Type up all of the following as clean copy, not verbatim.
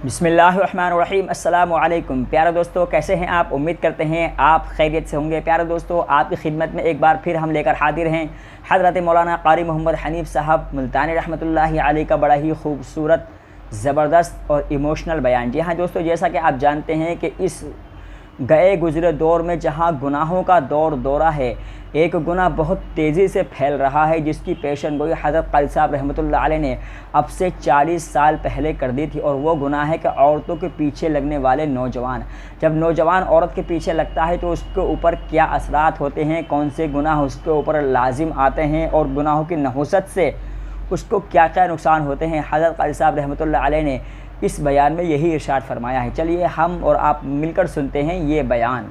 بسم اللہ الرحمن الرحیم۔ السلام علیکم پیارے دوستو، کیسے ہیں آپ؟ امید کرتے ہیں آپ خیریت سے ہوں گے۔ پیارے دوستو، آپ کی خدمت میں ایک بار پھر ہم لے کر حاضر ہیں حضرت مولانا قاری محمد حنیف صاحب ملتانی رحمۃ اللہ علیہ کا بڑا ہی خوبصورت، زبردست اور ایموشنل بیان۔ جی ہاں دوستو، جیسا کہ آپ جانتے ہیں کہ اس گئے گزرے دور میں جہاں گناہوں کا دورہ ہے، ایک گناہ بہت تیزی سے پھیل رہا ہے جس کی پیشن گوئی حضرت قاری صاحب رحمۃ اللہ علیہ نے اب سے 40 سال پہلے کر دی تھی، اور وہ گناہ ہے کہ عورتوں کے پیچھے لگنے والے نوجوان۔ جب نوجوان عورت کے پیچھے لگتا ہے تو اس کے اوپر کیا اثرات ہوتے ہیں، کون سے گناہ اس کے اوپر لازم آتے ہیں، اور گناہوں کی نحوست سے اس کو کیا کیا نقصان ہوتے ہیں، حضرت قاری صاحب رحمۃ اللہ علیہ نے اس بیان میں یہی ارشاد فرمایا ہے۔ چلیے ہم اور آپ مل کر سنتے ہیں یہ بیان۔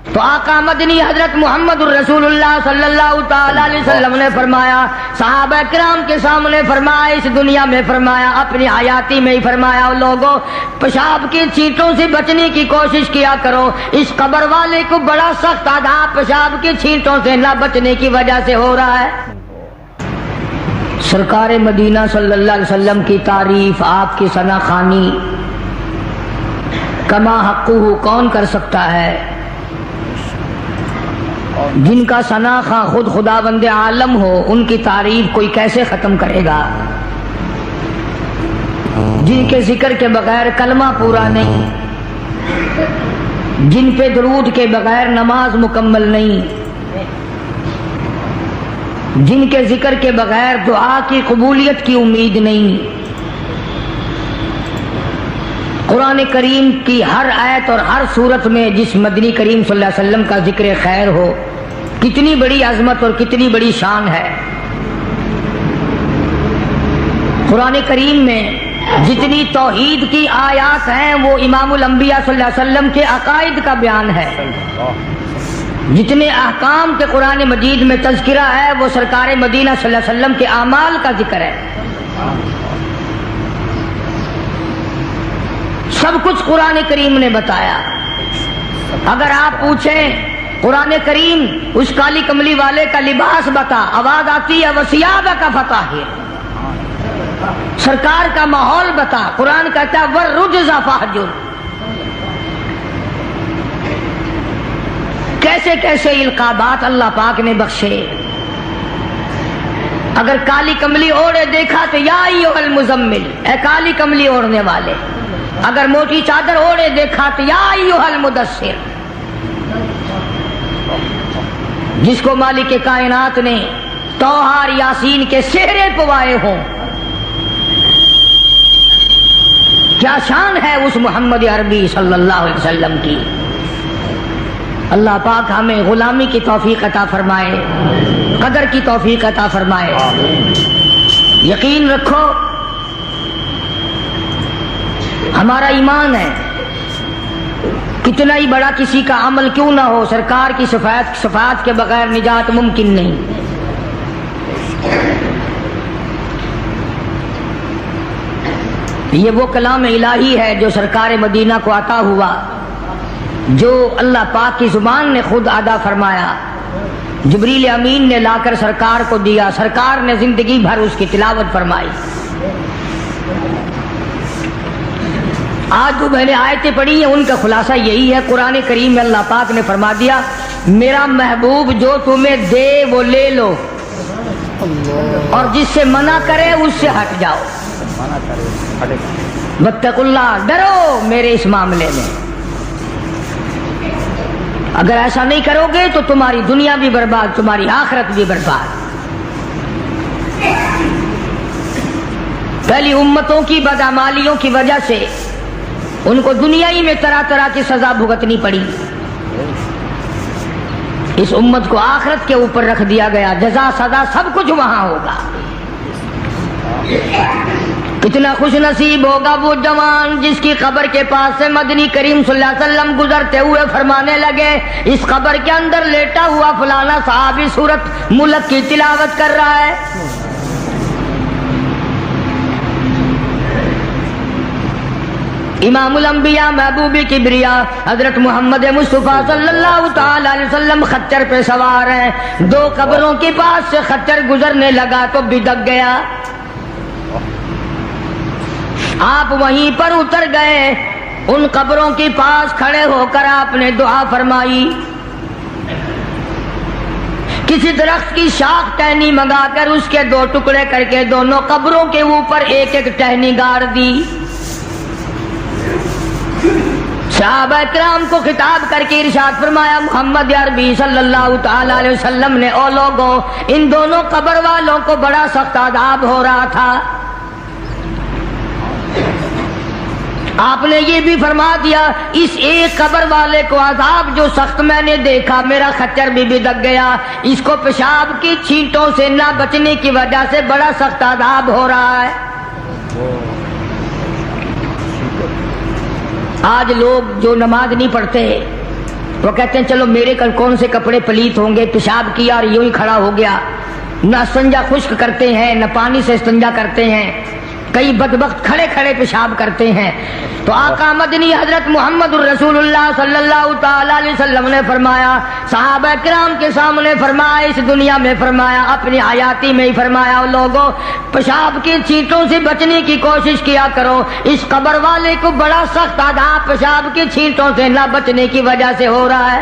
تو آقا مدنی حضرت محمد الرسول اللہ صلی اللہ تعالی علیہ وسلم نے فرمایا، صحابہ کرام کے سامنے فرمایا، اس دنیا میں فرمایا، اپنی حیاتی میں ہی فرمایا، لوگوں پیشاب کی چھینٹوں سے بچنے کی کوشش کیا کرو۔ اس قبر والے کو بڑا سخت عذاب پیشاب کی چھینٹوں سے نہ بچنے کی وجہ سے ہو رہا ہے۔ سرکار مدینہ صلی اللہ علیہ وسلم کی تعریف، آپ کی ثنا خوانی کما حقہ کون کر سکتا ہے؟ جن کا ثنا خواہ خود خداوند عالم ہو، ان کی تعریف کوئی کیسے ختم کرے گا؟ جن کے ذکر کے بغیر کلمہ پورا نہیں، جن پہ درود کے بغیر نماز مکمل نہیں، جن کے ذکر کے بغیر دعا کی قبولیت کی امید نہیں۔ قرآن کریم کی ہر آیت اور ہر صورت میں جس مدنی کریم صلی اللہ علیہ وسلم کا ذکر خیر ہو، کتنی بڑی عظمت اور کتنی بڑی شان ہے۔ قرآن کریم میں جتنی توحید کی آیات ہیں وہ امام الانبیاء صلی اللہ علیہ وسلم کے عقائد کا بیان ہے۔ جتنے احکام کے قرآن مجید میں تذکرہ ہے وہ سرکار مدینہ صلی اللہ علیہ وسلم کے اعمال کا ذکر ہے۔ سب کچھ قرآن کریم نے بتایا۔ اگر آپ پوچھیں قرآن کریم اس کالی کملی والے کا لباس بتا، آواز آتی ہے وَثِيَابَكَ فَطَهِّرْ، سرکار کا ماحول بتا، قرآن کہتا ہے وَالرُّجْزَ فَاهْجُرْ۔ کیسے کیسے القابات اللہ پاک نے بخشے۔ اگر کالی کملی اوڑھے دیکھا تو یا ایھا المزمل، اے کالی کملی اوڑھنے والے۔ اگر موٹی چادر اوڑھے دیکھا تو یا ایھا المدثر۔ جس کو مالک کائنات نے توحار یاسین کے سہرے پوائے ہوں، کیا شان ہے اس محمد عربی صلی اللہ علیہ وسلم کی۔ اللہ پاک ہمیں غلامی کی توفیق عطا فرمائے، قدر کی توفیق عطا فرمائے۔ یقین رکھو ہمارا ایمان ہے، کتنا ہی بڑا کسی کا عمل کیوں نہ ہو، سرکار کی شفاعت کے بغیر نجات ممکن نہیں۔ یہ وہ کلام الہی ہے جو سرکار مدینہ کو عطا ہوا، جو اللہ پاک کی زبان نے خود ادا فرمایا، جبریل امین نے لا کر سرکار کو دیا، سرکار نے زندگی بھر اس کی تلاوت فرمائی۔ آج جو میں نے آیتیں پڑھی ہیں ان کا خلاصہ یہی ہے۔ قرآن کریم میں اللہ پاک نے فرما دیا، میرا محبوب جو تمہیں دے وہ لے لو، اور جس سے منع کرے اس سے ہٹ جاؤ۔ واتقوا اللہ، ڈرو میرے اس معاملے میں۔ اگر ایسا نہیں کرو گے تو تمہاری دنیا بھی برباد، تمہاری آخرت بھی برباد۔ پہلی امتوں کی بدعمالیوں کی وجہ سے ان کو دنیا ہی میں طرح طرح کی سزا بھگتنی پڑی، اس امت کو آخرت کے اوپر رکھ دیا گیا، جزا سزا سب کچھ وہاں ہوگا۔ کتنا خوش نصیب ہوگا وہ جوان جس کی قبر کے پاس سے مدنی کریم صلی اللہ علیہ وسلم گزرتے ہوئے فرمانے لگے، اس قبر کے اندر لیٹا ہوا فلانا صحابی سورت ملک کی تلاوت کر رہا ہے۔ امام الانبیاء محبوب کبریا حضرت محمد مصطفیٰ صلی اللہ تعالی علیہ وسلم خچر پہ سوار ہیں، دو قبروں کے پاس سے خچر گزرنے لگا تو بدک گیا۔ آپ وہیں پر اتر گئے، ان قبروں کے پاس کھڑے ہو کر آپ نے دعا فرمائی، کسی درخت کی شاخ ٹہنی منگا کر اس کے 2 ٹکڑے کر کے دونوں قبروں کے اوپر ایک ایک ٹہنی گاڑ دی۔ صحابہ کرام کو خطاب کر کے ارشاد فرمایا، محمد عربی صلی اللہ تعالی علیہ وسلم نے، او لوگوں، ان دونوں قبر والوں کو بڑا سخت عذاب ہو رہا تھا۔ آپ نے یہ بھی فرما دیا، اس ایک قبر والے کو عذاب جو سخت میں نے دیکھا، میرا خچر بھی بدک گیا، اس کو پیشاب کی چھینٹوں سے نہ بچنے کی وجہ سے بڑا سخت عذاب ہو رہا ہے۔ آج لوگ جو نماز نہیں پڑھتے وہ کہتے ہیں چلو میرے کل کون سے کپڑے پلیت ہوں گے، پیشاب کیا اور یوں ہی کھڑا ہو گیا، نہ استنجا خشک کرتے ہیں نہ پانی سے استنجا کرتے ہیں، کئی بدبخت کھڑے کھڑے پیشاب کرتے ہیں۔ تو آقا مدنی حضرت محمد الرسول اللہ صلی اللہ تعالی علیہ وسلم نے فرمایا، صحابہ کرام کے سامنے فرمایا، اس دنیا میں فرمایا، اپنی حیاتی میں ہی فرمایا، لوگوں پیشاب کی چھینٹوں سے بچنے کی کوشش کیا کرو، اس قبر والے کو بڑا سخت عذاب پیشاب کی چھینٹوں سے نہ بچنے کی وجہ سے ہو رہا ہے۔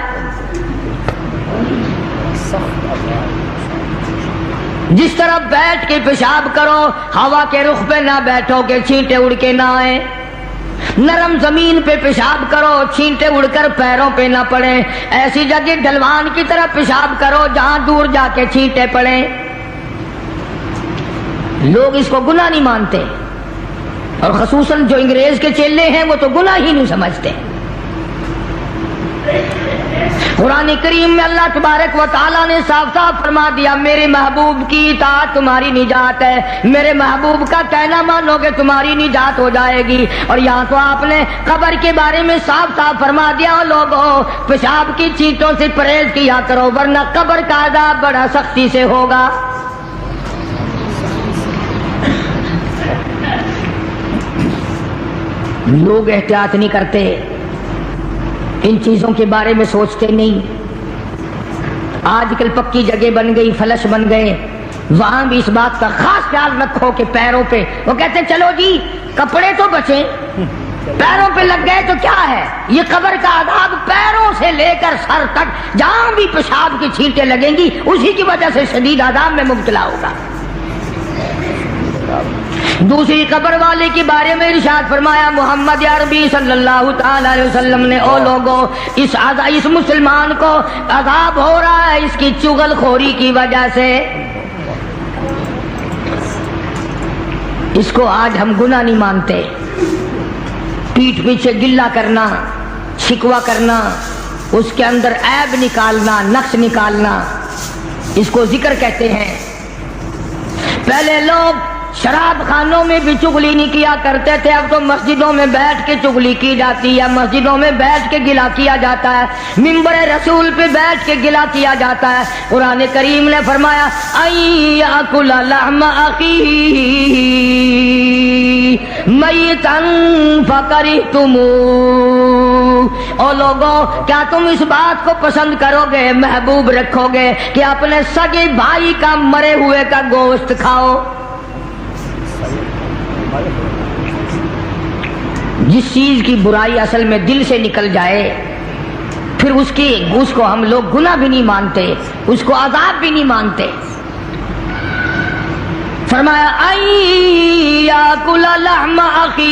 جس طرح بیٹھ کے پیشاب کرو، ہوا کے رخ پہ نہ بیٹھو کہ چھینٹے اڑ کے نہ آئیں، نرم زمین پہ پیشاب کرو، چھینٹے اڑ کر پیروں پہ نہ پڑیں، ایسی جگہ ڈھلوان کی طرح پیشاب کرو جہاں دور جا کے چھینٹے پڑیں۔ لوگ اس کو گناہ نہیں مانتے، اور خصوصاً جو انگریز کے چیلے ہیں وہ تو گناہ ہی نہیں سمجھتے۔ قرآن کریم میں اللہ تبارک و تعالیٰ نے صاف صاف فرما دیا، میرے محبوب کی اطاعت تمہاری نجات ہے، میرے محبوب کا کہنا مانو گے تمہاری نجات ہو جائے گی۔ اور یہاں تو آپ نے قبر کے بارے میں صاف صاف فرما دیا، لوگوں پیشاب کی چھینٹوں سے پرہیز کیا کرو ورنہ قبر کا عذاب بڑا سختی سے ہوگا۔ لوگ احتیاط نہیں کرتے، ان چیزوں کے بارے میں سوچتے نہیں۔ آج کل پکی جگہ بن گئی، فلش بن گئے، وہاں بھی اس بات کا خاص خیال رکھو کہ پیروں پہ، وہ کہتے ہیں چلو جی کپڑے تو بچیں، پیروں پہ لگ گئے تو کیا ہے، یہ قبر کا عذاب پیروں سے لے کر سر تک جہاں بھی پیشاب کی چھینٹیں لگیں گی اسی کی وجہ سے شدید عذاب میں مبتلا ہوگا۔ دوسری قبر والے کے بارے میں ارشاد فرمایا، محمد عربی صلی اللہ تعالی علیہ وسلم نے، او لوگوں اس مسلمان کو عذاب ہو رہا ہے اس کی چغل خوری کی وجہ سے۔ اس کو آج ہم گناہ نہیں مانتے، پیٹھ پیچھے گلہ کرنا، شکوہ کرنا، اس کے اندر عیب نکالنا، نقص نکالنا، اس کو ذکر کہتے ہیں۔ پہلے لوگ شراب خانوں میں بھی چغلی نہیں کیا کرتے تھے، اب تو مسجدوں میں بیٹھ کے چغلی کی جاتی ہے، مسجدوں میں بیٹھ کے گلہ کیا جاتا ہے، منبر رسول پہ بیٹھ کے گلہ کیا جاتا ہے۔ قرآن کریم نے فرمایا، ایاکل لحم اخیہ میتا فکرہتموہ، او لوگوں کیا تم اس بات کو پسند کرو گے، محبوب رکھو گے کہ اپنے سگے بھائی کا مرے ہوئے کا گوشت کھاؤ؟ جس چیز کی برائی اصل میں دل سے نکل جائے پھر اس کو ہم لوگ گناہ بھی نہیں مانتے، اس کو عذاب بھی نہیں مانتے۔ فرمایا ایاکل لحم اخیہ،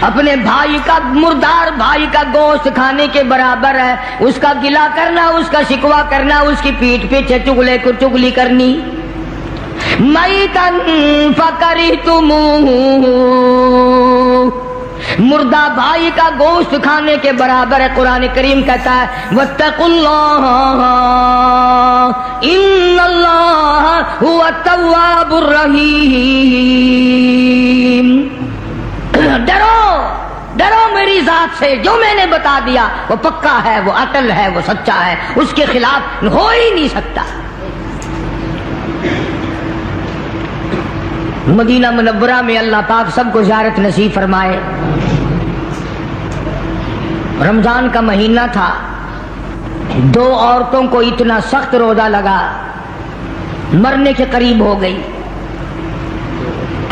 اپنے بھائی کا، مردار بھائی کا گوشت کھانے کے برابر ہے، اس کا گلہ کرنا، اس کا شکوہ کرنا، اس کی پیٹھ پیچھے چغلی کرنی۔ میتا فکرہتموہ، مردہ بھائی کا گوشت کھانے کے برابر ہے۔ قرآن کریم کہتا ہے واتقوا اللہ ان اللہ هو التواب الرحیم، ڈرو میری ذات سے، جو میں نے بتا دیا وہ پکا ہے، وہ اٹل ہے، وہ سچا ہے، اس کے خلاف ہو ہی نہیں سکتا۔ مدینہ منورہ میں اللہ پاک سب کو زیارت نصیب فرمائے۔ رمضان کا مہینہ تھا، 2 عورتوں کو اتنا سخت روزہ لگا، مرنے کے قریب ہو گئی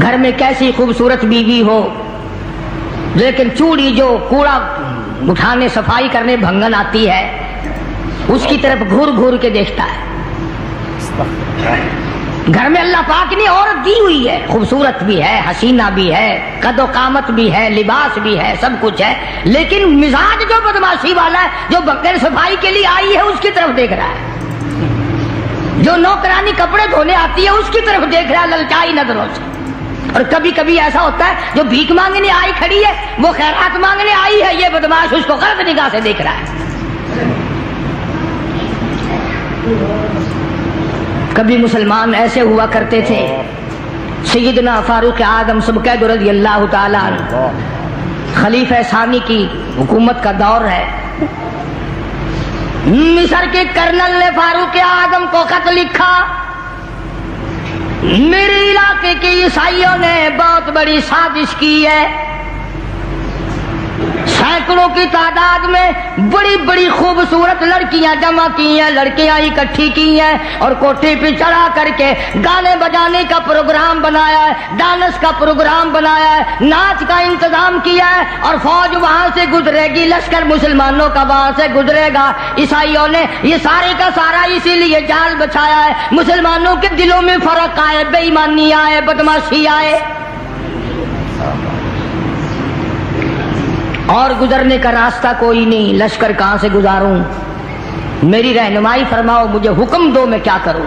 گھر میں کیسی خوبصورت بیوی ہو لیکن چوڑی جو کوڑا اٹھانے صفائی کرنے بھنگن آتی ہے اس کی طرف گھور گھور کے دیکھتا ہے. گھر میں اللہ پاک نے عورت دی ہوئی ہے, خوبصورت بھی ہے, حسینہ بھی ہے, قد و قامت بھی ہے, لباس بھی ہے, سب کچھ ہے, لیکن مزاج جو بدماشی والا ہے, جو بغیر صفائی کے لیے آئی ہے اس کی طرف دیکھ رہا ہے, جو نوکرانی کپڑے دھونے آتی ہے اس کی طرف دیکھ رہا ہے للچائی نظروں سے. اور کبھی کبھی ایسا ہوتا ہے جو بھیک مانگنے آئی کھڑی ہے وہ خیرات مانگنے آئی ہے, یہ بدماش اس کو غلط نگاہ سے دیکھ رہا ہے. کبھی مسلمان ایسے ہوا کرتے تھے. سیدنا فاروق اعظم سبقید رضی اللہ تعالیٰ عنہ, خلیفہ ثانی کی حکومت کا دور ہے. مصر کے کرنل نے فاروق اعظم کو خط لکھا, میرے علاقے کے عیسائیوں نے بہت بڑی سازش کی ہے, سینکڑوں کی تعداد میں بڑی بڑی خوبصورت لڑکیاں جمع کی ہیں, لڑکیاں اکٹھی کی ہیں اور کوٹھی پہ چڑھا کر کے گانے بجانے کا پروگرام بنایا ہے, ڈانس کا پروگرام بنایا ہے, ناچ کا انتظام کیا ہے, اور فوج وہاں سے گزرے گی, لشکر مسلمانوں کا وہاں سے گزرے گا. عیسائیوں نے یہ سارے کا سارا اسی لیے جال بچایا ہے مسلمانوں کے دلوں میں فرق آئے, بے ایمانی آئے, بدماشی آئے, اور گزرنے کا راستہ کوئی نہیں, لشکر کہاں سے گزاروں, میری رہنمائی فرماؤ, مجھے حکم دو میں کیا کروں.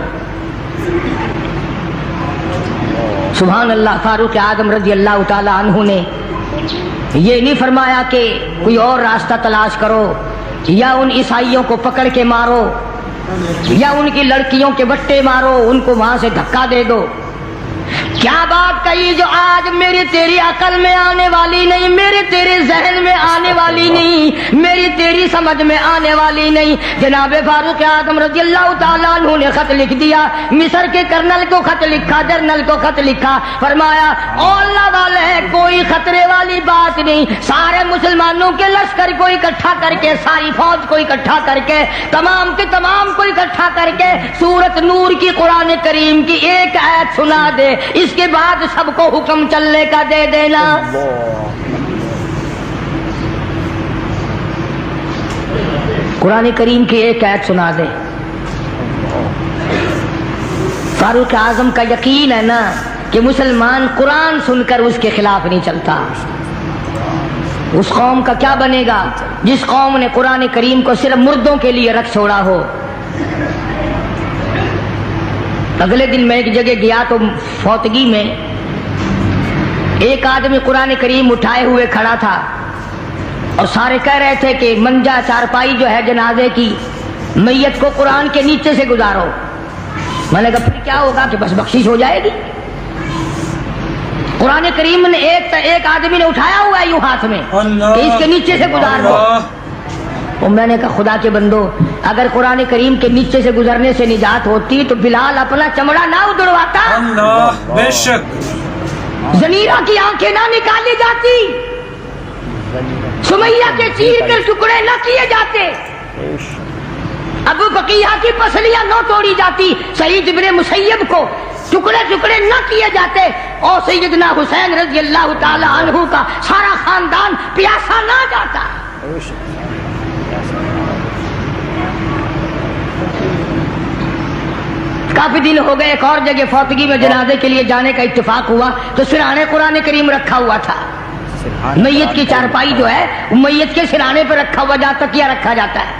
سبحان اللہ. فاروق اعظم رضی اللہ تعالی عنہ نے یہ نہیں فرمایا کہ کوئی اور راستہ تلاش کرو, یا ان عیسائیوں کو پکڑ کے مارو, یا ان کی لڑکیوں کے بٹے مارو, ان کو وہاں سے دھکا دے دو. کیا بات کہی جو آج میری تیری عقل میں آنے والی نہیں, میرے تیرے ذہن میں آنے والی نہیں, میری تیری سمجھ میں آنے والی نہیں. جناب فاروق اعظم رضی اللہ تعالیٰ عنہ نے خط لکھ دیا, مصر کے کرنل کو خط لکھا, جنرل کو خط لکھا, فرمایا او اللہ والے کوئی خطرے والی بات نہیں, سارے مسلمانوں کے لشکر کو اکٹھا کر کے, ساری فوج کو اکٹھا کر کے, تمام کے تمام کو اکٹھا کر کے سورت نور کی قرآن کریم کی ایک آیت سنا دے, اس کے بعد سب کو حکم چلنے کا دے دینا. قرآن کریم کی ایک آیت سنا دے. فاروق اعظم کا یقین ہے نا کہ مسلمان قرآن سن کر اس کے خلاف نہیں چلتا. اس قوم کا کیا بنے گا جس قوم نے قرآن کریم کو صرف مردوں کے لیے رکھ چھوڑا ہو. اگلے دن میں ایک جگہ گیا تو فوتگی میں ایک آدمی قرآن کریم اٹھائے ہوئے کھڑا تھا اور سارے کہہ رہے تھے کہ منجا چارپائی جو ہے جنازے کی, میت کو قرآن کے نیچے سے گزارو. میں نے کہا پھر کیا ہوگا کہ بس بخشش ہو جائے گی. قرآن کریم نے ایک آدمی نے اٹھایا ہوا ہے یوں ہاتھ میں کہ اس کے نیچے سے گزار دو. اور میں نے کہا خدا کے بندو, اگر قرآن کریم کے نیچے سے گزرنے سے نجات ہوتی تو بلال اپنا چمڑا نہ ادڑواتا, بے شک زنیرہ کی آنکھیں نہ نکالی جاتی, سمیہ کے چیر کے ٹکڑے نہ کیے جاتے, ابو بقیہ کی پسلیاں نہ توڑی جاتی, سعید بن مسیب کو ٹکڑے ٹکڑے نہ کیے جاتے, اور سیدنا حسین رضی اللہ تعالی عنہ کا سارا خاندان پیاسا نہ جاتا. کافی دن ہو گئے, ایک اور جگہ فوتگی میں جنازے کے لیے جانے کا اتفاق ہوا تو سرہانے قرآن کریم رکھا ہوا تھا. میت کی چارپائی جو ہے میت کے سرہانے پہ رکھا ہوا, جہاں تکیہ رکھا جاتا ہے.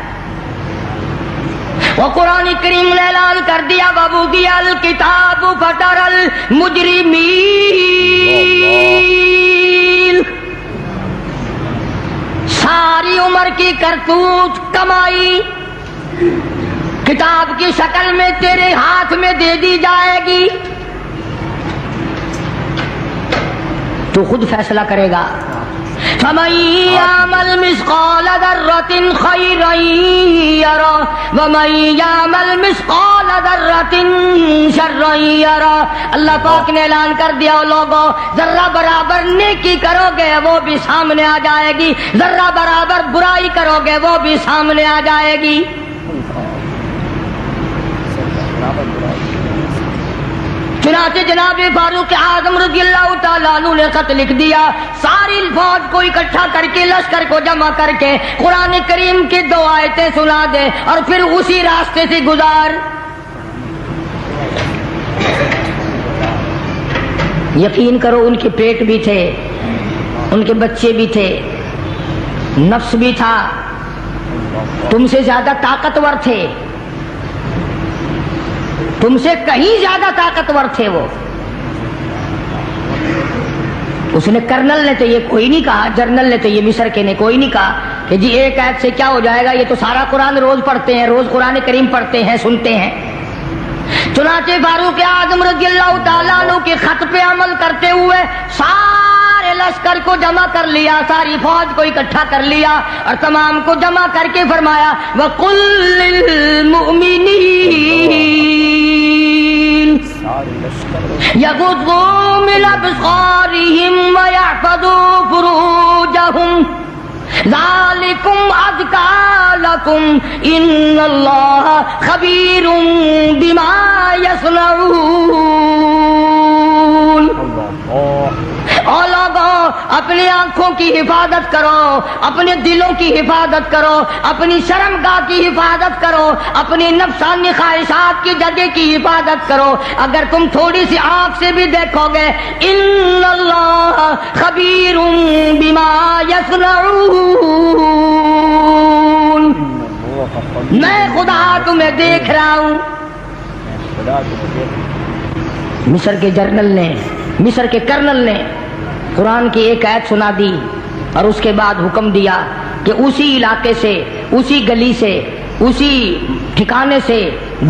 وہ قرآن کریم نے اعلان کر دیا وَوُضِعَ الْكِتَابُ فَتَرَى الْمُجْرِمِينَ, ساری عمر کی کرتوت کمائی کتاب کی شکل میں تیرے ہاتھ میں دے دی جائے گی, تو خود فیصلہ کرے گا. فَمَن يَعْمَلْ مِثْقَالَ ذَرَّةٍ خَيْرًا يَرَهُ وَمَن يَعْمَلْ مِثْقَالَ ذَرَّةٍ شَرًّا يَرَهُ. اللہ پاک نے اعلان کر دیا, لوگوں ذرہ برابر نیکی کرو گے وہ بھی سامنے آ جائے گی, ذرہ برابر برائی کرو گے وہ بھی سامنے آ جائے گی. چنانچہ جناب فاروق اعظم رضی اللہ تعالیٰ عنہ نے خط لکھ دیا، ساری فوج کو اکٹھا کر کے، لشکر کو جمع کر کے قرآن کریم کی 2 آیتیں سنا دے اور پھر اسی راستے سے گزار۔ یقین کرو ان کے پیٹ بھی تھے، ان کے بچے بھی تھے، نفس بھی تھا، تم سے زیادہ طاقتور تھے، تم سے کہیں زیادہ طاقتور تھے وہ۔ اس نے کرنل نے تو یہ کوئی نہیں کہا، جنرل نے تو یہ مصر کے نے کوئی نہیں کہا کہ جی ایک آیت سے کیا ہو جائے گا، یہ تو سارا قرآن روز پڑھتے ہیں، روز قرآن کریم پڑھتے ہیں، سنتے ہیں۔ چنانچہ فاروق اعظم رضی اللہ تعالیٰ عنہ کے خط پہ عمل کرتے ہوئے سارے لشکر کو جمع کر لیا، ساری فوج کو اکٹھا کر لیا اور تمام کو جمع کر کے فرمایا وَقُلْ لِلْمُؤْمِنِينَ يَغُضُّوا مِنْ أَبْصَارِهِمْ وَيَحْفَظُوا فُرُوجَهُمْ ذَلِكُمْ أَزْكَىٰ لَكُمْ إِنَّ اللَّهَ خَبِيرٌ بِمَا يَصْنَعُونَ۔ اور لوگوں اپنی آنکھوں کی حفاظت کرو، اپنے دلوں کی حفاظت کرو، اپنی شرمگاہ کی حفاظت کرو، اپنی نفسانی خواہشات کی جگہ کی حفاظت کرو۔ اگر تم تھوڑی سی آنکھ سے بھی دیکھو گے ان اللہ خبیر بما یصنعون، میں خدا تمہیں دیکھ رہا ہوں۔ مصر کے جنرل نے، مصر کے کرنل نے قرآن کی ایک آیت سنا دی اور اس کے بعد حکم دیا کہ اسی علاقے سے، اسی گلی سے، اسی ٹھکانے سے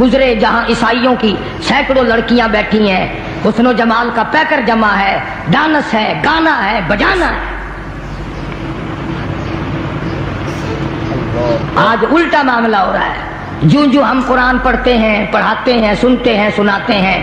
گزرے جہاں عیسائیوں کی سینکڑوں لڑکیاں بیٹھی ہیں، حسن و جمال کا پیکر جمع ہے، ڈانس ہے، گانا ہے، بجانا ہے۔ آج الٹا معاملہ ہو رہا ہے، جو ہم قرآن پڑھتے ہیں، پڑھاتے ہیں، سنتے ہیں، سناتے ہیں،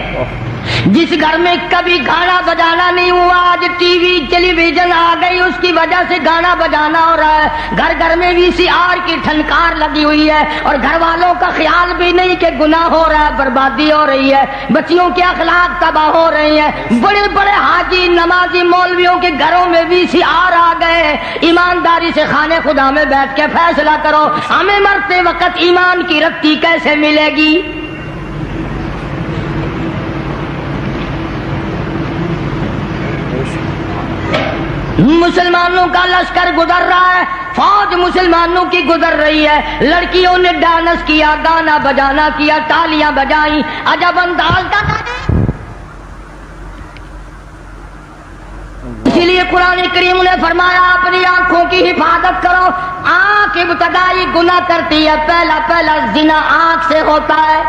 جس گھر میں کبھی گانا بجانا نہیں ہوا آج ٹی وی ٹیلی ویژن آ گئی، اس کی وجہ سے گانا بجانا ہو رہا ہے۔ گھر گھر میں وی سی آر کی ٹھنکار لگی ہوئی ہے اور گھر والوں کا خیال بھی نہیں کہ گناہ ہو رہا ہے، بربادی ہو رہی ہے، بچیوں کے اخلاق تباہ ہو رہی ہیں۔ بڑے بڑے حاجی نمازی مولویوں کے گھروں میں وی سی آر آ گئے۔ ایمانداری سے خانے خدا میں بیٹھ کے فیصلہ کرو، ہمیں مرتے وقت ایمان کی رتی کیسے ملے گی؟ مسلمانوں کا لشکر گزر رہا ہے، فوج مسلمانوں کی گزر رہی ہے، لڑکیوں نے ڈانس کیا، گانا بجانا کیا، تالیاں بجائیں، عجب انداز کا۔ اسی لیے قرآن کریم نے فرمایا اپنی آنکھوں کی حفاظت کرو۔ آنکھ ابتدائی گناہ کرتی ہے، پہلا زنا آنکھ سے ہوتا ہے۔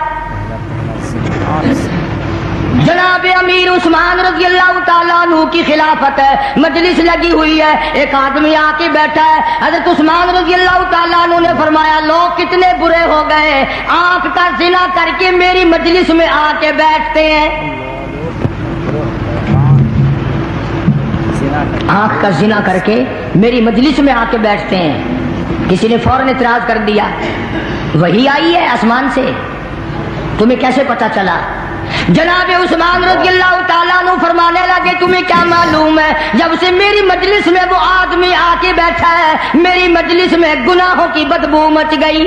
جناب امیر عثمان رضی اللہ تعالیٰ عنہ کی خلافت ہے، مجلس لگی ہوئی ہے، ایک آدمی آ کے بیٹھا ہے۔ حضرت عثمان رضی اللہ تعالیٰ عنہ نے فرمایا لوگ کتنے برے ہو گئے، آنکھ کا زنا کر کے میری مجلس میں آ کے بیٹھتے ہیں۔ آنکھ کا زنا کر کے میری مجلس میں آ کے بیٹھتے ہیں۔ کسی نے فوراً اعتراض کر دیا وہی آئی ہے آسمان سے، تمہیں کیسے پتا چلا؟ جناب عثمان رضی اللہ تعالیٰ عنہ فرمانے لگے تمہیں کیا معلوم ہے، جب سے میری مجلس میں وہ آدمی آ کے بیٹھا ہے میری مجلس میں گناہوں کی بدبو مچ گئی۔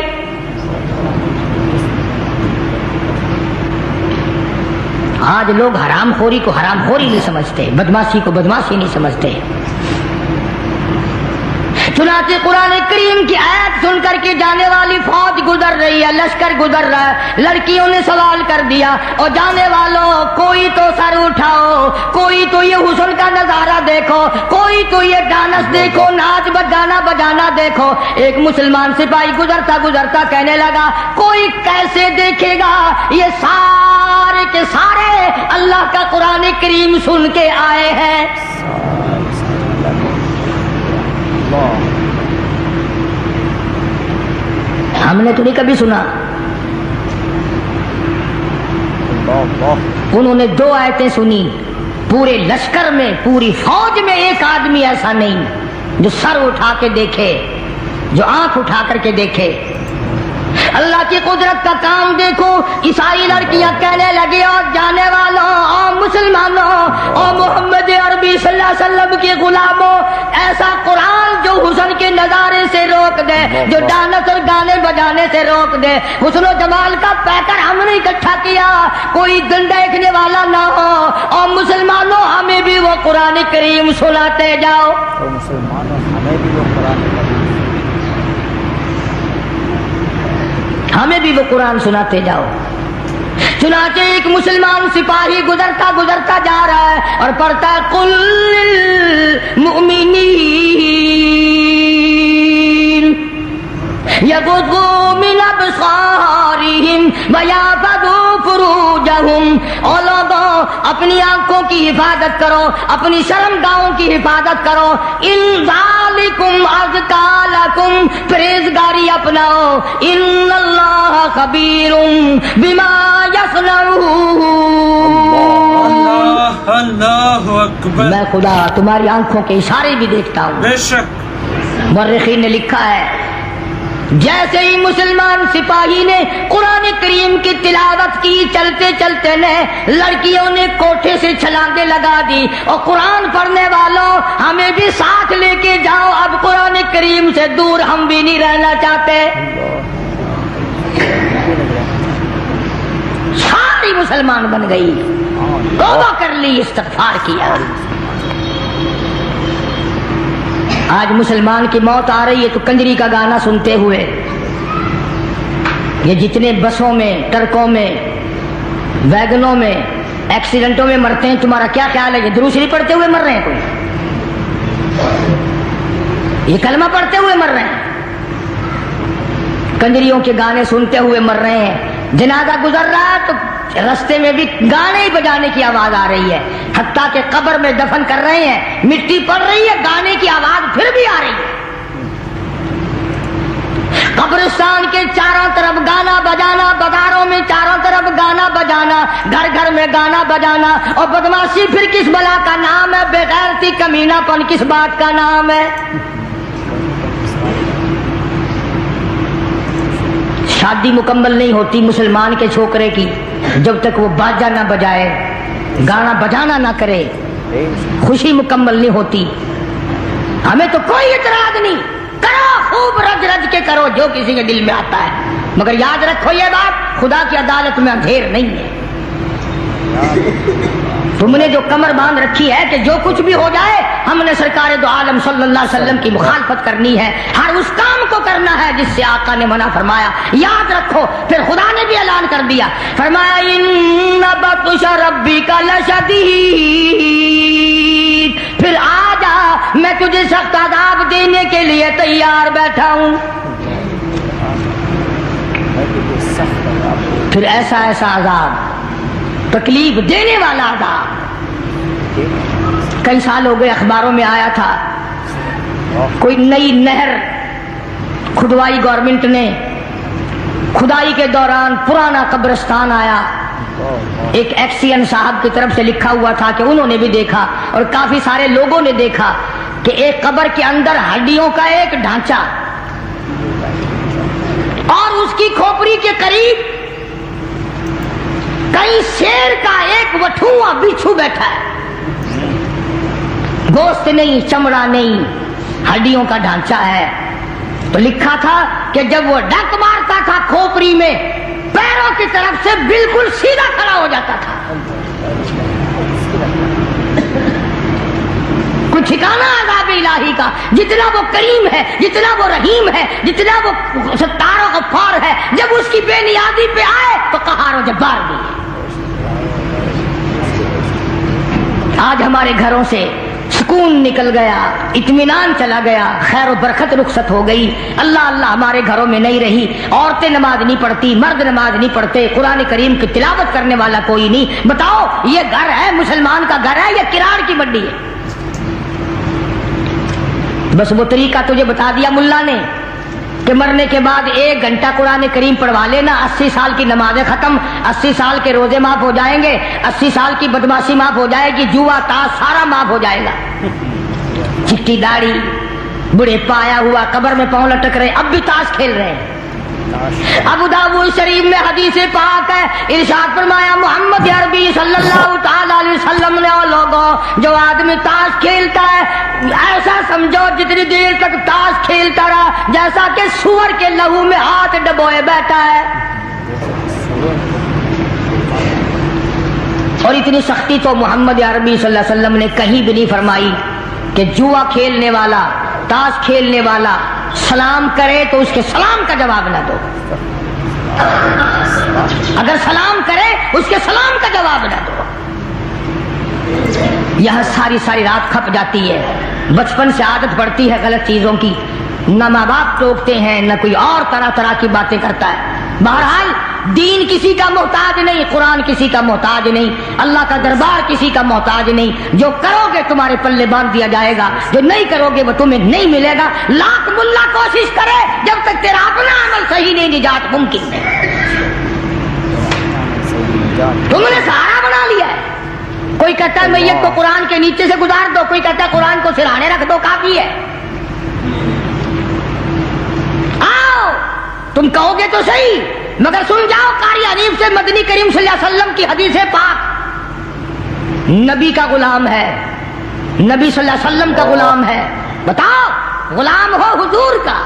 آج لوگ حرام خوری کو حرام خوری نہیں سمجھتے، بدماشی کو بدماشی نہیں سمجھتے۔ چنانچہ قرآن کریم کی آیت سن کر کے جانے والی فوج گزر رہی ہے، لشکر گزر رہا ہے۔ لڑکیوں نے سوال کر دیا اور جانے والوں کوئی تو سر اٹھاؤ، کوئی تو یہ حسن کا نظارہ دیکھو، کوئی تو یہ ڈانس دیکھو، ناچ بجانا بجانا دیکھو۔ ایک مسلمان سپاہی گزرتا گزرتا کہنے لگا کوئی کیسے دیکھے گا، یہ سارے کے سارے اللہ کا قرآن کریم سن کے آئے ہیں۔ ہم نے تو نہیں کبھی سنا۔ انہوں نے 2 آیتیں سنی، پورے لشکر میں پوری فوج میں ایک آدمی ایسا نہیں جو سر اٹھا کے دیکھے، جو آنکھ اٹھا کر کے دیکھے۔ اللہ کی قدرت کا کام دیکھو. عیسائی لڑکیاں کہنے لگی اور جانے والوں اور مسلمانوں اور محمد عربی صلی اللہ علیہ وسلم کے غلاموں، ایسا قرآن جو حسن کے نظارے سے روک دے، جو ڈانس اور گانے بجانے سے روک دے، حسن و جمال کا پیکر ہم نے اکٹھا کیا، کوئی دن دیکھنے والا نہ ہو. اور مسلمانوں ہمیں بھی وہ قرآن کریم سناتے جاؤ. ہمیں بھی وہ قرآن سناتے جاؤ. چنانچہ ایک مسلمان سپاہی گزرتا گزرتا جا رہا ہے اور پڑھتا ہے قل للمؤمنین یغضوا من ابصارہم ویحفظوا فروجہم. اور لوگوں اپنی آنکھوں کی حفاظت کرو، اپنی شرمگاہوں کی حفاظت کرو. ان ذالکم ازکی لکم، پرہیزگاری اپناؤ. ان اللہ خبیر بما یصنعون. اللہ اللہ اکبر. میں خدا تمہاری آنکھوں کے اشارے بھی دیکھتا ہوں. بے شک. مورخین نے لکھا ہے جیسے ہی مسلمان سپاہی نے قرآن کریم کی تلاوت کی، چلتے چلتے نے لڑکیوں نے کوٹھے سے چھلانگیں لگا دی. اور قرآن پڑھنے والوں ہمیں بھی ساتھ لے کے جاؤ، اب قرآن کریم سے دور ہم بھی نہیں رہنا چاہتے. ساری مسلمان بن گئی، توبہ کر لی، استغفار کیا. آج مسلمان کی موت آ رہی ہے تو کنجری کا گانا سنتے ہوئے یہ جتنے بسوں میں، ٹرکوں میں، ویگنوں میں ایکسیڈنٹوں میں مرتے ہیں، تمہارا کیا خیال ہے؟ یہ درود شریف پڑھتے ہوئے مر رہے ہیں؟ کوئی یہ کلمہ پڑھتے ہوئے مر رہے ہیں؟ کنجریوں کے گانے سنتے ہوئے مر رہے ہیں. جنازہ گزر رہا ہے تو رستے میں بھی گانے ہی بجانے کی آواز آ رہی ہے. حتیٰ کہ قبر میں دفن کر رہے ہیں، مٹی پڑ رہی ہے، گانے کی آواز پھر بھی آ رہی ہے. قبرستان کے چاروں طرف گانا بجانا، بازاروں میں چاروں طرف گانا بجانا، گھر گھر میں گانا بجانا. اور بدماشی پھر کس بلا کا نام ہے؟ بغیرتی، کمینہ پن کس بات کا نام ہے؟ شادی مکمل نہیں ہوتی مسلمان کے چھوکرے کی جب تک وہ باجا نہ بجائے، گانا بجانا نہ کرے. خوشی مکمل نہیں ہوتی. ہمیں تو کوئی اعتراض نہیں، کرو خوب رج رج کے کرو جو کسی کے دل میں آتا ہے، مگر یاد رکھو یہ بات، خدا کی عدالت میں اندھیر نہیں ہے. تم نے جو کمر باندھ رکھی ہے کہ جو کچھ بھی ہو جائے ہم نے سرکار دو عالم صلی اللہ علیہ وسلم کی مخالفت کرنی ہے، ہر اس کام کو کرنا ہے جس سے آقا نے منع فرمایا. یاد رکھو. پھر خدا نے بھی اعلان کر دیا، فرمایا ان بطش ربک لشدید. پھر آ جا، میں تجھے سخت عذاب دینے کے لیے تیار بیٹھا ہوں. پھر ایسا ایسا عذاب، تکلیف دینے والا عذاب. کئی سال ہو گئے اخباروں میں آیا تھا کوئی نئی نہر کھدوائی گورنمنٹ نے، کھدائی کے دوران پرانا قبرستان آیا. ایک ایکسین صاحب کی طرف سے لکھا ہوا تھا کہ انہوں نے بھی دیکھا اور کافی سارے لوگوں نے دیکھا کہ ایک قبر کے اندر ہڈیوں کا ایک ڈھانچہ اور اس کی کھوپڑی کے قریب کئی شیر کا ایک وٹھوا بچھو بیٹھا ہے. گوشت نہیں، چمڑا نہیں، ہڈیوں کا ڈھانچہ ہے. تو لکھا تھا کہ جب وہ ڈک مارتا تھا کھوپڑی میں، پیروں کی طرف سے بالکل سیدھا کھڑا ہو جاتا تھا. کوئی ٹھکانہ عذاب الہی کا. جتنا وہ کریم ہے، جتنا وہ رحیم ہے، جتنا وہ ستار و غفار ہے، جب اس کی بے نیازی پہ آئے تو قہار و جبار بھی ہے. آج ہمارے گھروں سے سکون نکل گیا، اطمینان چلا گیا، خیر و برکت رخصت ہو گئی. اللہ اللہ ہمارے گھروں میں نہیں رہی. عورتیں نماز نہیں پڑھتی، مرد نماز نہیں پڑھتے، قرآن کریم کی تلاوت کرنے والا کوئی نہیں. بتاؤ یہ گھر ہے مسلمان کا گھر ہے یا کراڑ کی منڈی ہے؟ بس وہ طریقہ تجھے بتا دیا ملا نے کہ مرنے کے بعد 1 گھنٹہ قرآن کریم پڑھوا لینا، 80 سال کی نمازیں ختم، 80 سال کے روزے معاف ہو جائیں گے، 80 سال کی بدماشی معاف ہو جائے گی، جوا تاش سارا معاف ہو جائے گا. چٹی داڑھی، بڑھے پایا ہوا، قبر میں پاؤں لٹک رہے، اب بھی تاش کھیل رہے ہیں. ابو داؤد شریف میں حدیث پاک ہے، ارشاد فرمایا محمد عربی صلی اللہ تعالی علیہ وسلم نے، او لوگوں جو آدمی تاش کھیلتا ہے ایسا سمجھو جتنی دیر تک تاش کھیلتا رہا جیسا کہ سور کے لہو میں ہاتھ ڈبوئے بیٹھا ہے. اور اتنی سختی تو محمد عربی صلی اللہ علیہ وسلم نے کہیں بھی نہیں فرمائی کہ جوا کھیلنے والا، تاش کھیلنے والا سلام کرے تو اس کے سلام کا جواب نہ دو، اگر سلام کرے اس کے سلام کا جواب نہ دو. یہاں ساری رات کھپ جاتی ہے، بچپن سے عادت پڑتی ہے غلط چیزوں کی، نہ ماں باپ ٹوکتے ہیں نہ کوئی اور طرح کی باتیں کرتا ہے. بہرحال دین کسی کا محتاج نہیں، قرآن کسی کا محتاج نہیں، اللہ کا دربار کسی کا محتاج نہیں. جو کرو گے تمہارے پلے باندھ دیا جائے گا، جو نہیں کرو گے وہ تمہیں نہیں ملے گا. لاکھ ملا کوشش کرے جب تک تیرا اپنا عمل صحیح نہیں، نجات ممکن نہیں. تم نے سہارا بنا لیا ہے. کوئی کہتا ہے میت کو قرآن کے نیچے سے گزار دو، کوئی کہتا ہے قرآن کو سرہانے رکھ دو کافی ہے. آؤ تم کہو گے تو صحیح، مگر سن جاؤ قاری حنیف سے مدنی کریم صلی اللہ علیہ وسلم کی حدیث پاک. نبی کا غلام ہے، نبی صلی اللہ علیہ وسلم کا غلام ہے. بتاؤ غلام ہو حضور کا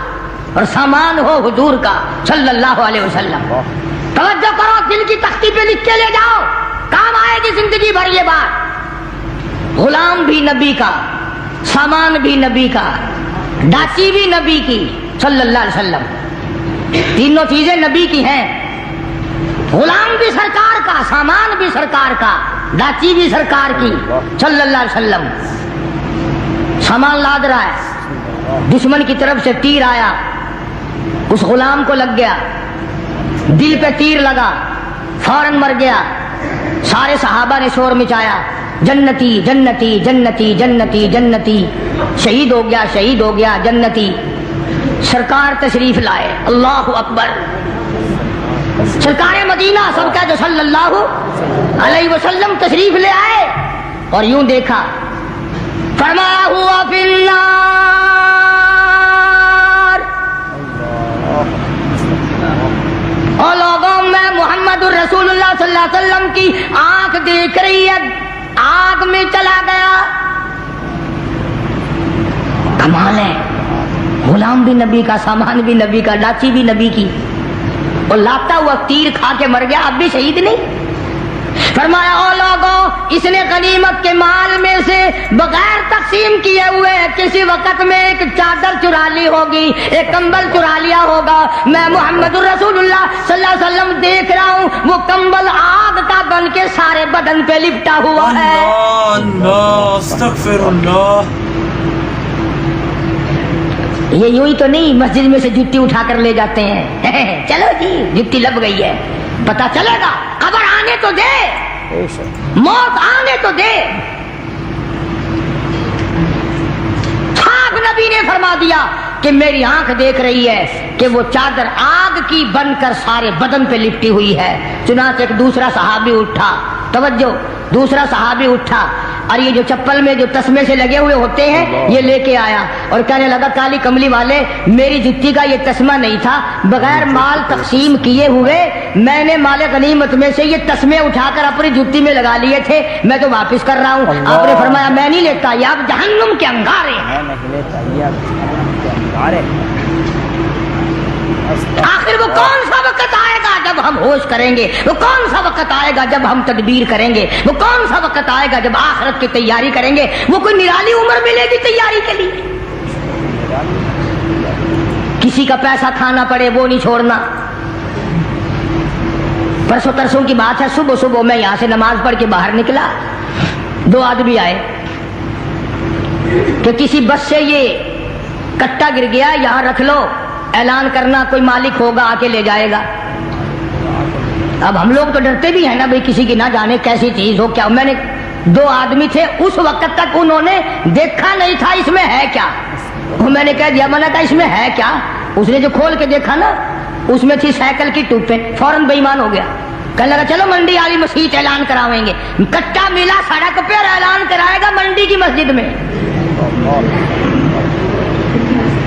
اور سامان ہو حضور کا صلی اللہ علیہ وسلم. توجہ کرو، دل کی تختی پہ لکھ کے لے جاؤ، کام آئے گی زندگی بھر یہ بات. غلام بھی نبی کا، سامان بھی نبی کا، ڈاچی بھی نبی کی صلی اللہ علیہ وسلم. تینوں چیزیں نبی کی ہیں. غلام بھی سرکار کا، سامان بھی سرکار کا، ڈاچی بھی سرکار کی صلی اللہ علیہ وسلم. سامان لاد رہا ہے، دشمن کی طرف سے تیر آیا، اس غلام کو لگ گیا، دل پہ تیر لگا، فوراً مر گیا. سارے صحابہ نے شور مچایا، جنتی جنتی جنتی جنتی جنتی، شہید ہو گیا شہید ہو گیا جنتی. سرکار تشریف لائے، اللہ اکبر. سرکار مدینہ سب کا جو صلی اللہ علیہ وسلم تشریف لے آئے اور یوں دیکھا، فرمایا ہوا فی النار. اور لوگوں میں محمد الرسول اللہ صلی اللہ علیہ وسلم کی آنکھ دیکھ رہی ہے، آگ میں چلا گیا. کمال ہے، غلام بھی نبی کا، سامان بھی نبی کا، ڈاچی بھی نبی کی، اور لاتا ہوا تیر کھا کے مر گیا، اب بھی شہید نہیں. فرمایا او لوگوں، اس نے غنیمت کے مال میں سے بغیر تقسیم کیے ہوئے کسی وقت میں ایک چادر چرا لی ہوگی، ایک کمبل چرا لیا ہوگا. میں محمد الرسول اللہ صلی اللہ علیہ وسلم دیکھ رہا ہوں، وہ کمبل آگ کا بن کے سارے بدن پہ لپٹا ہوا ہے. اللہ استغفر اللہ. یہ یوں ہی تو نہیں مسجد میں سے جوتی اٹھا کر لے جاتے ہیں، چلو جی جوتی لگ گئی ہے، پتہ چلے گا. قبر آنے تو دے، موت آنے تو دے. صاحب نبی نے فرما دیا کہ میری آنکھ دیکھ رہی ہے کہ وہ چادر آگ کی بن کر سارے بدن پہ لپٹی ہوئی ہے. چنانچہ ایک دوسرا صحابی اٹھا، توجہ، دوسرا صحابی اٹھا اور یہ جو چپل میں جو تسمے سے لگے ہوئے ہوتے ہیں یہ لے کے آیا اور کہنے لگا کالی کملی والے، میری جتی کا یہ تسمہ نہیں تھا، بغیر مال تقسیم کیے ہوئے میں نے مال غنیمت میں سے یہ تسمے اٹھا کر اپنی جتی میں لگا لیے تھے، میں تو واپس کر رہا ہوں. آپ نے فرمایا میں نہیں لیتا، یہ آپ جہنم کے انگارے ہیں. آخر وہ کون سا وقت آئے گا جب ہم ہوش کریں گے، وہ کون سا وقت آئے گا جب ہم تدبیر کریں گے، وہ کون سا وقت آئے گا جب آخرت کی تیاری کریں گے. وہ کوئی نرالی عمر ملے گی تیاری کے لیے، کسی کا پیسہ کھانا پڑے وہ نہیں چھوڑنا. پرسوں ترسوں کی بات ہے، صبح صبح میں یہاں سے نماز پڑھ کے باہر نکلا، دو آدمی آئے کہ کسی بس سے یہ کٹا گر گیا، یہاں رکھ لو، اعلان کرنا، کوئی مالک ہوگا آ کے لے جائے گا. اب ہم لوگ تو ڈرتے بھی ہیں نا بھائی کسی کی نہ جانے کیسی چیز ہو کیا. میں نے دو آدمی تھے، اس وقت تک انہوں نے دیکھا نہیں تھا اس میں ہے کیا. میں نے کہہ دیا، میں نے کہا اس میں ہے کیا. اس نے جو کھول کے دیکھا نا اس میں تھی سائیکل کی ٹوپیں، فوراً بے ایمان ہو گیا. کہنے لگا چلو منڈی والی مسجد اعلان کراویں گے. کٹا ملا سڑک پہ اور اعلان کرائے گا منڈی کی مسجد میں.